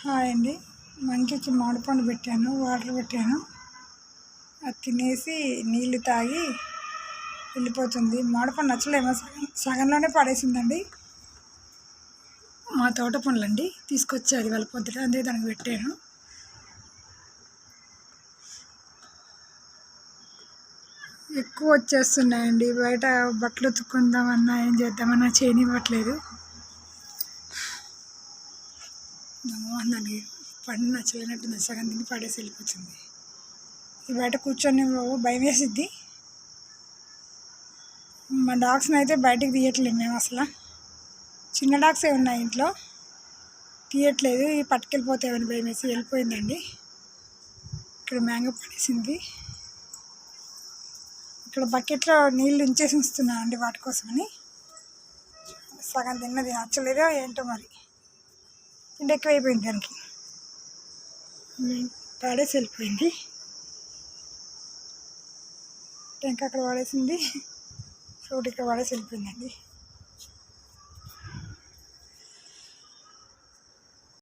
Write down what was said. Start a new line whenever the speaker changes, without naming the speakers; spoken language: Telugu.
హాయ్ అండి. మంచికి మామిడి పండు పెట్టాను, వాటర్ పెట్టాను. అది తినేసి నీళ్ళు తాగి వెళ్ళిపోతుంది. మామిడి పండు నచ్చలేమో సగంలోనే పడేసిందండి. మా తోట పండ్లండి, తీసుకొచ్చి అది వాళ్ళ పొద్దుట అందే దానికి పెట్టాను. ఎక్కువ వచ్చేస్తున్నాయండి. బయట బట్టలు ఉతుక్కుందామన్నా ఏం చేద్దామన్నా చేయనివ్వట్లేదు. దానికి పండు నచ్చలేనట్టు సగం తిని పడేసి వెళ్ళిపోతుంది. ఈ బయట కూర్చొని భయం వేసిద్ది. మా డాగ్స్ని అయితే బయటకు తీయట్లేదు మేము అసలు. చిన్న డాగ్సే ఉన్నాయి ఇంట్లో, తీయట్లేదు. ఈ పట్టుకెళ్ళిపోతాయని భయం వేసి వెళ్ళిపోయిందండి. ఇక్కడ మ్యాంగో పడేసింది. ఇక్కడ బకెట్లో నీళ్ళు ఉంచేసి ఉంచుతున్నాను అండి వాటి కోసమని. సగం తిన్నది, నచ్చలేదో ఏంటో మరి, తిండి ఎక్కువైపోయింది దానికి, పడేసి వెళ్ళిపోయింది. టెంక అక్కడ పడేసింది, ఫ్రూట్ ఇక్కడ పడేసి వెళ్ళిపోయిందండి.